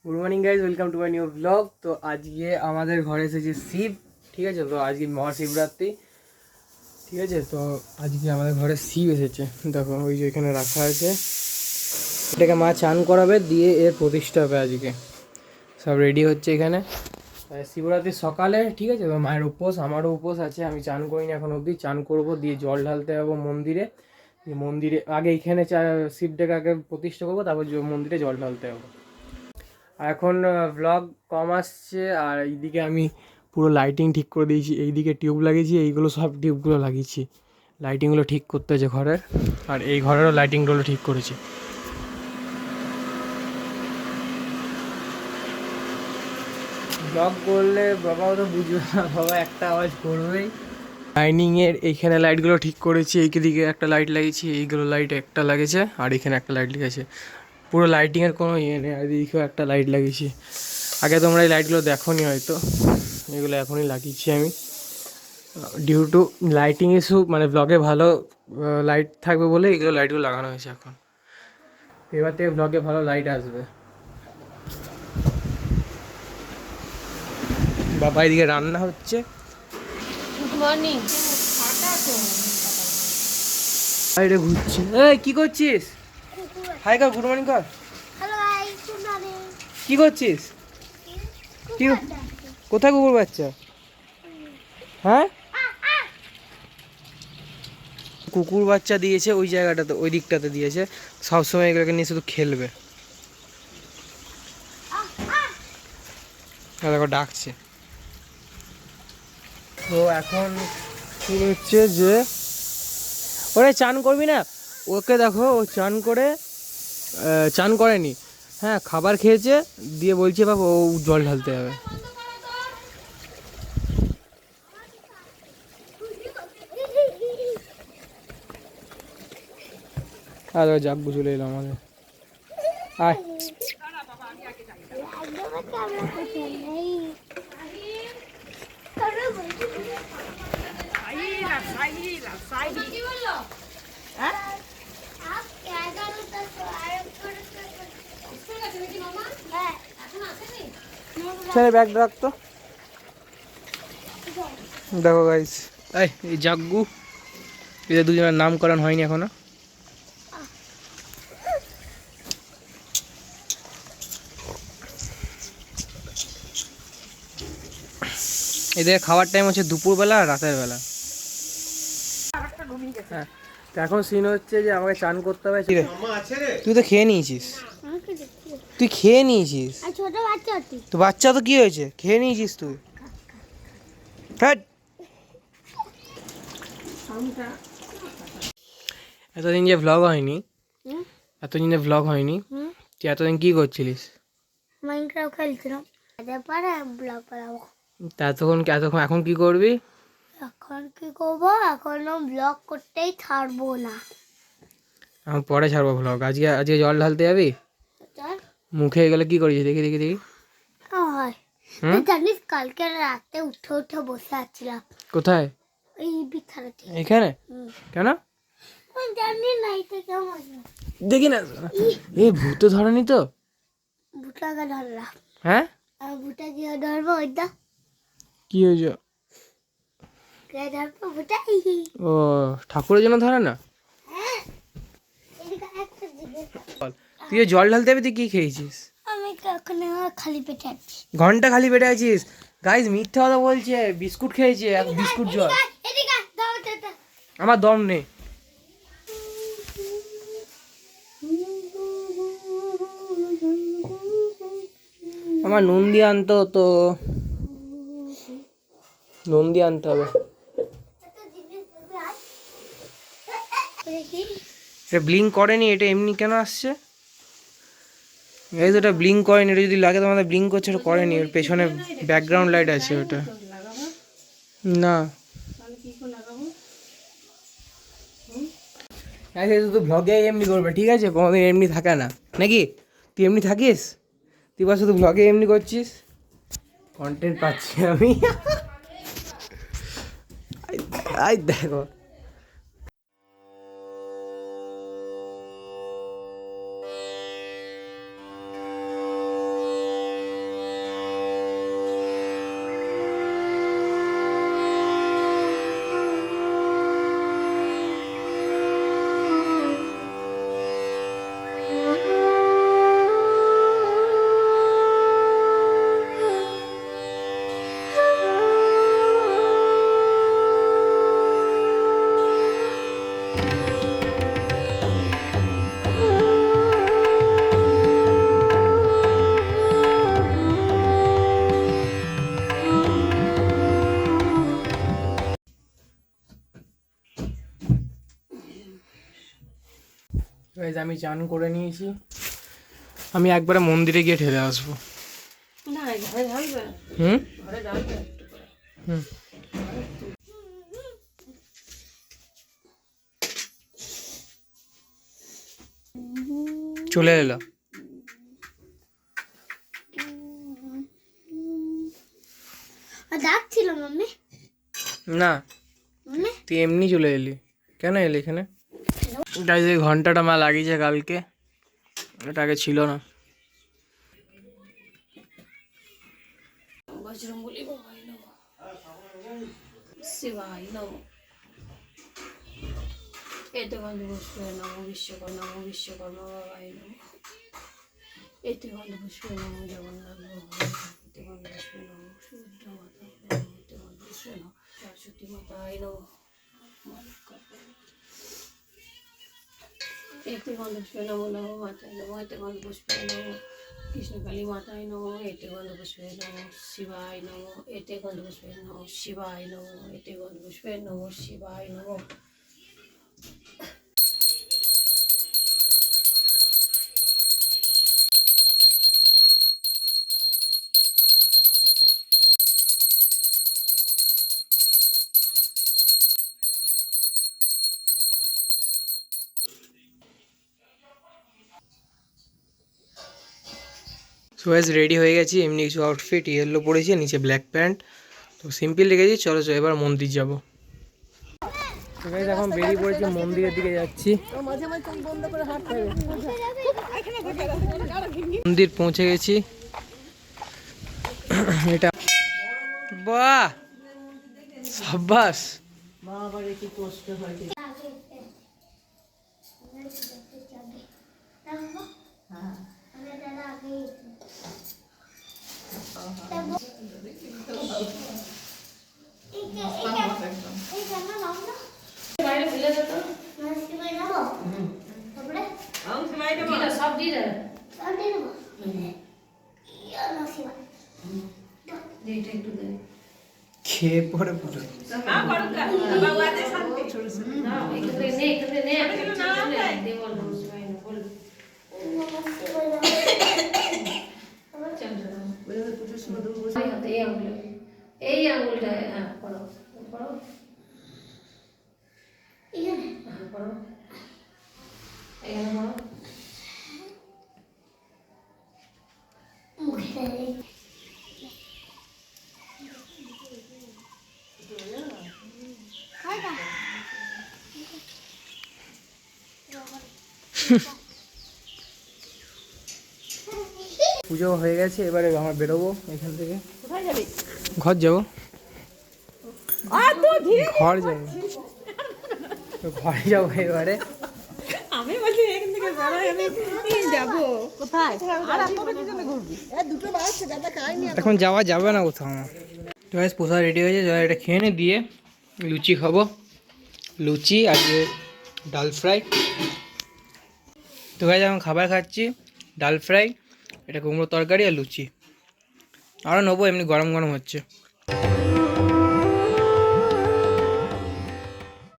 Good morning guys, welcome to my new blog. তো আজকে আমাদের ঘরে এসেছে শিব, ঠিক আছে। তো আজকে মহাশিবরাত্রি, ঠিক আছে। তো আজকে আমাদের ঘরে শিব এসেছে, দেখো ওই যে এখানে রাখা আছে। এটাকে মা চান করাবে, দিয়ে এর প্রতিষ্ঠা হবে। আজকে সব রেডি হচ্ছে এখানে। শিবরাত্রির সকালে, ঠিক আছে। তো মায়ের উপোস, আমারও উপোস আছে। আমি চান করিনি এখন অবধি, চান করব, দিয়ে জল ঢালতে যাবো মন্দিরে। মন্দিরে আগে এখানে শিবটাকে আগে প্রতিষ্ঠা করবো, তারপর মন্দিরে জল ঢালতে যাবো। এখন ব্লগ কম আসছে, আর এইদিকে আমি পুরো লাইটিং ঠিক করে দিয়েছি। এইদিকে টিউব লাগিয়েছি, এইগুলো সব টিউবগুলো লাগিয়েছি। লাইটিংগুলো ঠিক করতে হচ্ছে ঘরের, আর এই ঘরেরও লাইটিংগুলো ঠিক করেছি। ব্লগ করলে বাবাও তো বুঝবে না, বাবা একটা আওয়াজ করবেই। ডাইনিংয়ের এইখানে লাইটগুলো ঠিক করেছি, এইদিকে একটা লাইট লাগিয়েছি, এইগুলো লাইট একটা লাগেছে, আর এখানে একটা লাইট লেগেছে। পুরো লাইটিংয়ের কোনো ইয়ে নেই। আর এদিকেও একটা লাইট লাগিয়েছি। আগে তোমরা এই লাইটগুলো দেখোনি হয়তো, এগুলো এখনই লাগিয়েছি আমি। ডিউ টু লাইটিং ইস্যু, মানে ব্লগে ভালো লাইট থাকবে বলে এগুলো লাইটগুলো লাগানো হয়েছে এখন। এবার থেকে ব্লগে ভালো লাইট আসবে। বাবা এদিকে রান্না হচ্ছে। Good morning. বাইরে ঘুরছি। এই কি করছিস? হাই কর, গুড মর্নিং কর। Hello guys, good morning. কি করছিস? কি, কোথায় কুকুর বাচ্চা? হ্যাঁ, কুকুর বাচ্চা দিয়েছে ওই জায়গাটাতে, ওই দিকটাতে দিয়েছে। সবসময় এগুলোকে নিয়ে শুধু খেলবে। দেখো ডাকছে। তো এখন কি হচ্ছে যে, ওরে চান করবি না? ওকে দেখো, ও চান করে, চান করেনি, হ্যাঁ খাবার খেয়েছে, দিয়ে বলছে বাবা ও জল ঢালতে হবে। আর জাগ্গু চলে এলো আমাদের। আয়, ছেলে ব্যাগ রাখতো। দেখো গাইস, এই জাগ্গু, এদের দুজনের নামকরণ হয়নি এখনো। এদের খাওয়ার টাইম হচ্ছে দুপুরবেলা আর রাতের বেলা। হ্যাঁ, তো এখন সিন হচ্ছে যে আমাকে চান করতে হবে। তুই তো খেয়ে নিয়েছিস, তুই খেয়ে নিয়েছিস। ছোট বাচ্চা, তো বাচ্চা তো কি হয়েছে, খেয়ে নিয়েছিস তুই। হ্যাঁ, এতদিন যে ভ্লগ হয়নি, এতদিন যে ভ্লগ হয়নি, তুই এতদিন কি করছিলিস? মাইনক্রাফট খেলছিলাম, তারপরে ব্লগ বানাবো। তা এতক্ষণ এখন কি করবি? এখন কি করবো? এখনো ব্লগ করতেই ছাড়বো না। এখন পরে ছাড়বো ভ্লগ। আজকে আজকে জল ঢালতে যাবি? চল। মুখে এগুলো কি করেছিস? দেখি দেখি দেখি। হয় হুম, জানিস, কালকে রাতে উঠে উঠে বসে আছিলাম কোথায়? এই বিছানাতে। এখানে? কেন? আমি জানি না এটা কেমন। দেখি না। এই ভূত ধরেনি তো? ভুটাকে ধরলাম। হ্যাঁ, আর ভুটা গিয়ে ধরবো ওইটা। কি হয়েছে? কে ধরবো ভুটা? ও, ঠাকুরের জন্য ধরে না? হ্যাঁ, এদিকে একটা জিনিস। বল, তুই যে জল ঢালতে যাবি, তুই কি খেয়েছিস? আমি এখন খালি পেটে আছি। ঘন্টা খালি পেটে আছিস? গাইজ মিথ্যা কথা বলছে, বিস্কুট খেয়েছে, এক বিস্কুট জল। এদিকে দাও দাও। আমার দম নেই। আমার নুন দিয়ে আনতে হতো, নুন দিয়ে আনতে হবে। এটা ব্লিঙ্ক করেনি, এটা এমনি কেন আসছে? এই তো, এটা ব্লিঙ্ক করেনি। এটা যদি লাগে তোমাদের ব্লিঙ্ক করছে, এটা করেনি। ওর পেছনে ব্যাকগ্রাউন্ড লাইট আছে ওটা। না, আচ্ছা শুধু ভ্লগে এমনি করবে, ঠিক আছে? কোনোদিন এমনি থাকে না নাকি? তুই এমনি থাকিস? তুই বা শুধু ভ্লগে এমনি করছিস। কন্টেন্ট পাচ্ছি আমি। আই দেখো, আমি চান করে নিয়েছি, আমি একবারে মন্দিরে গিয়ে ঢেলে আসবো। না ঘরে ঢালবে, হুম ঘরে ঢালবে একটু করে। হুম চলে এলো। ডাকছিল মাম্মি, না মাম্মি তুই এমনি চলে এলি, কেন এলি এখানে? গাইস এই ঘন্টাটা মা লাগিয়েছে কালকে, এটা আগে ছিল না। বজরঙ্গলি বাবাই নমঃ, শিবায় নমঃ, এতে গন্ধ পুষ্পে নমঃ, বিশ্বকর্মা নমঃ, বিশ্বকর্মা বাবাই নমঃ, এতে গন্ধ পুষ্পে নমঃ, জগন্নাথ বাবাই নমঃ, এতে গন্ধ পুষ্পে নমঃ, সুভদ্রা মাতা নমঃ, এতে গন্ধ পুষ্পে নমঃ, সরস্বতী মাতায় নমঃ, এতে গন্ধ পুষ্পে নমঃ, নমঃ মাতায় নমঃ, এতে গন্ধ পুষ্পে নমঃ, কৃষ্ণকালী মাতায় নমঃ, এতে গন্ধ পুষ্পে নমঃ, শিবায় নমঃ, এতে গন্ধ পুষ্পে নমঃ, শিবায় নমঃ, এতে গন্ধ পুষ্পে নমঃ, শিবায় নমঃ। সো গাইস রেডি হয়ে গেছি, এমনি কিছু আউটফিট ইয়েলো পরেছি, নিচে ব্ল্যাক প্যান্ট, তো সিম্পল রেখেছি। চলো চলো এবার মন্দির যাব। তো গাইস এখন বেরিয়ে পড়েছি, মন্দিরের দিকে যাচ্ছি। মন্দির পৌঁছে গেছি। এটা বাহ সাব্বাস। বাইরে ফেলে দে তো, দিদা সব দিয়ে দে, দে এটা একটু দে। খেয়ে পরে পুরো না এখানে নে, এখানে নে, দে বল নমঃ শিবায় নমঃ, বল। চল চল এই আঙুলে, এই আঙুলটা হ্যাঁ পড়ো পড়ো, হ্যাঁ পড়ো, এখানে পড়ো। পুজো হয়ে গেছে, এবারে আমরা বেরোবো এখান থেকে। ঘর যাবো, ঘর যাবো, তো ঘরে যাবো এবারে। আমি বলছি এখান থেকে বেরোয়, আমি যাবো কোথায়? আর আপনারা কি জন্য ঘুরবি? দুটো বাজছে, দাদা খাইনি। এখন যাওয়া যাবে না কোথাও আমার। তো গাইস পোষা রেডি হয়েছে, যারা এটা খেয়ে নে দিয়ে লুচি খাবো। লুচি আর ডাল ফ্রাই। তো গাইস এখন খাবার খাচ্ছি, ডাল ফ্রাই, এটা কুমড়ো তরকারি আর লুচি। আরও নেবো, এমনি গরম গরম হচ্ছে।